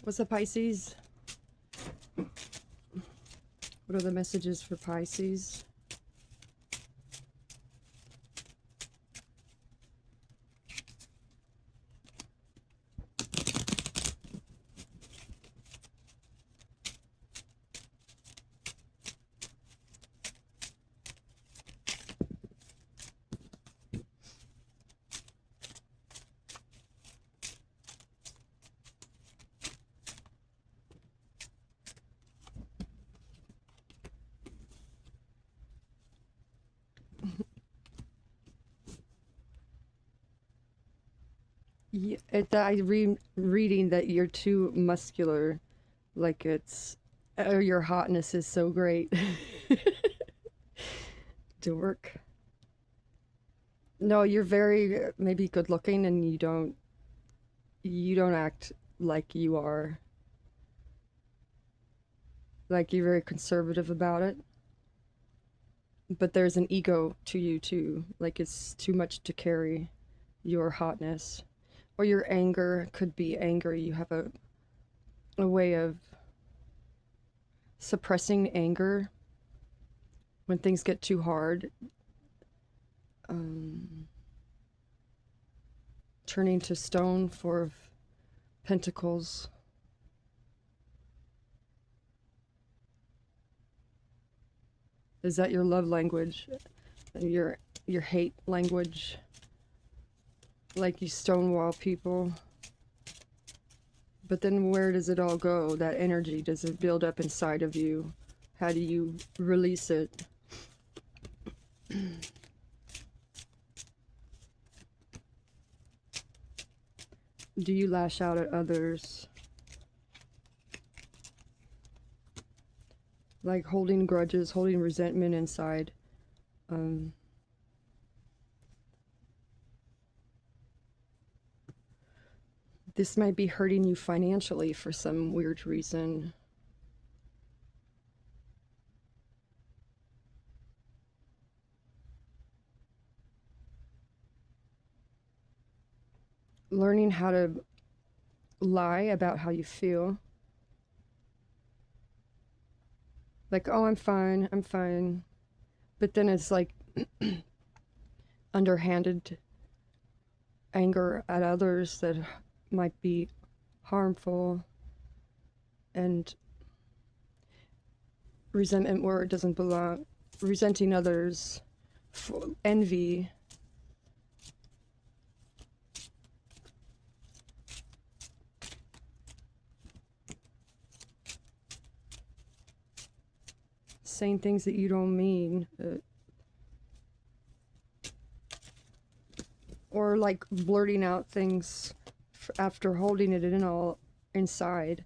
What's up, Pisces? What are the messages for Pisces? Yeah, reading that you're too muscular, like it's, or your hotness is so great to work. No, you're very maybe good looking, and you don't act like you are. Like you're very conservative about it, but there's an ego to you too. Like it's too much to carry your hotness, or your anger could be anger. You have a way of suppressing anger when things get too hard, um, turning to stone for pentacles. Is that your love language? Your hate language? Like you stonewall people. But then where does it all go? That energy, does it build up inside of you? How do you release it? Do you lash out at others? Like holding grudges, holding resentment inside. Um, this might be hurting you financially for some weird reason. Learning how to lie about how you feel. Like, oh, I'm fine, I'm fine. But then it's like underhanded anger at others that might be harmful, and resentment where it doesn't belong, resenting others, envy. Saying things that you don't mean, or like blurting out things after holding it in all inside.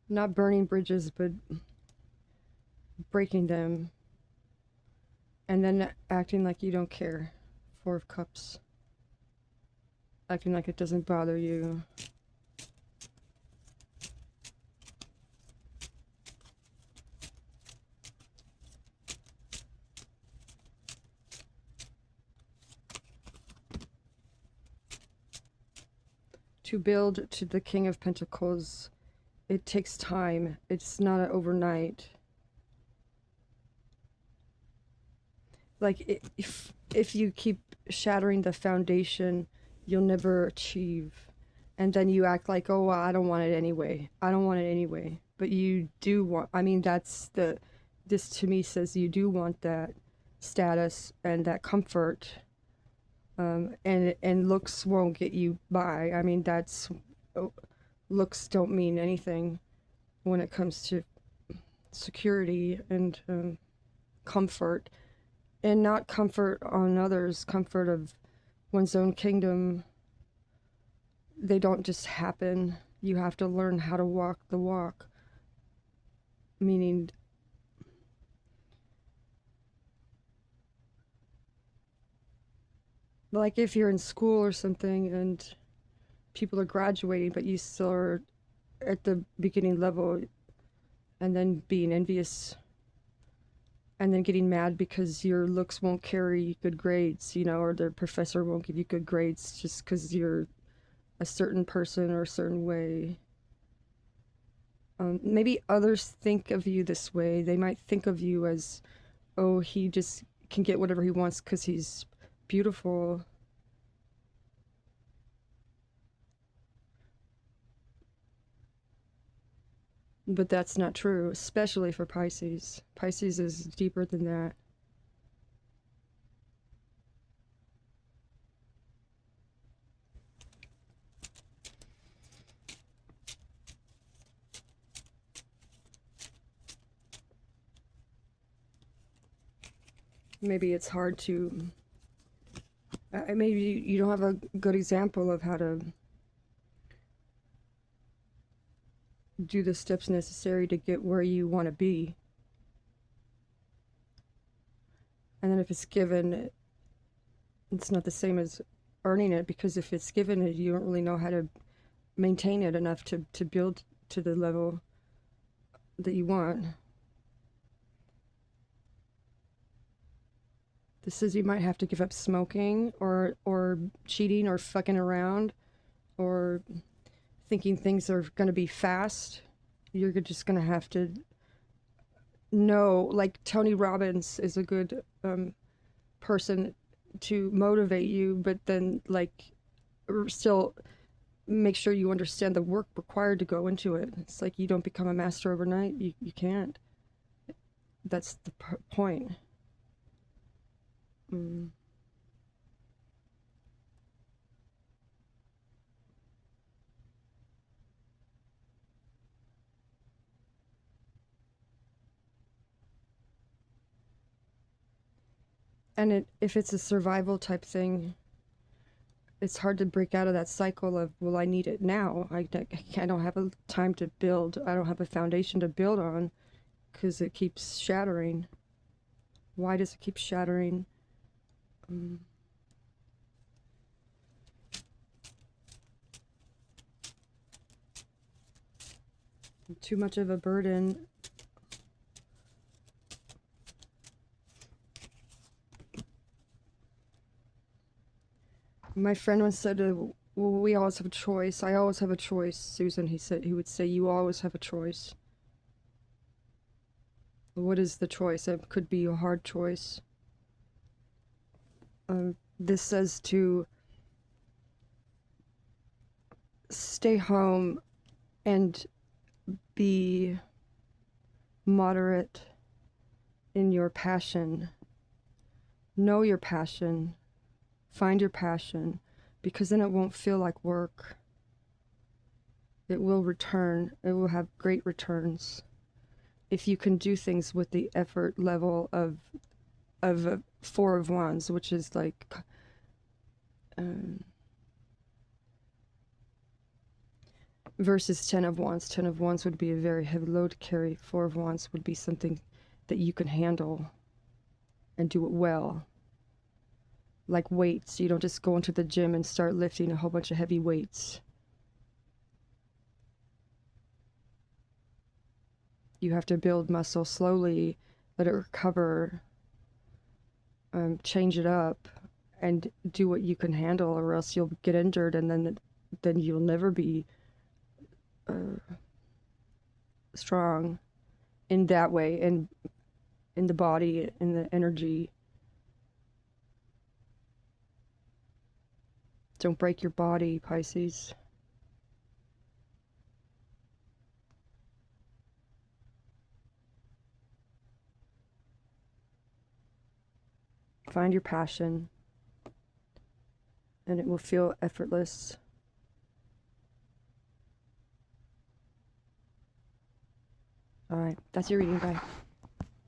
Not burning bridges, but breaking them, and then acting like you don't care. Four of Cups. Acting like it doesn't bother you. To build to the King of Pentacles, it takes time. It's not an overnight. Like if you keep shattering the foundation, you'll never achieve. And then you act like, oh, well, I don't want it anyway. I don't want it anyway. But you do want, I mean, this to me says you do want that status and that comfort. And looks won't get you by. I mean, looks don't mean anything when it comes to security and comfort. And not comfort on others, comfort of one's own kingdom. They don't just happen. You have to learn how to walk the walk. Meaning, like if you're in school or something and people are graduating, but you still are at the beginning level, and then being envious and then getting mad because your looks won't carry good grades, you know, or the professor won't give you good grades just because you're a certain person or a certain way. Maybe others think of you this way. They might think of you as, oh, he just can get whatever he wants because he's beautiful. But that's not true, especially for Pisces. Pisces is deeper than that. Maybe it's hard to, maybe you don't have a good example of how to do the steps necessary to get where you want to be. And then if it's given, it's not the same as earning it, because if it's given, you don't really know how to maintain it enough to build to the level that you want. This says you might have to give up smoking or cheating or fucking around or thinking things are going to be fast. You're just going to have to know, like Tony Robbins is a good person to motivate you, but then like still make sure you understand the work required to go into it. It's like you don't become a master overnight. You can't. That's the point. Mm. And if it's a survival type thing, it's hard to break out of that cycle of, well, I need it now. I don't have a time to build. I don't have a foundation to build on because it keeps shattering. Why does it keep shattering? Too much of a burden. My friend once said, well, we always have a choice. I always have a choice, Susan. He would say, you always have a choice. What is the choice? It could be a hard choice. This says to stay home and be moderate in your passion. Know your passion. Find your passion, because then it won't feel like work. It will return. It will have great returns if you can do things with the effort level of a Four of Wands, which is like versus Ten of Wands. Ten of Wands would be a very heavy load to carry. Four of Wands would be something that you can handle and do it well. Like weights. You don't just go into the gym and start lifting a whole bunch of heavy weights. You have to build muscle slowly, let it recover, change it up, and do what you can handle, or else you'll get injured, and then you'll never be strong in that way, and in the body, in the energy. Don't break your body, Pisces. Find your passion, and it will feel effortless. All right, that's your reading. Bye.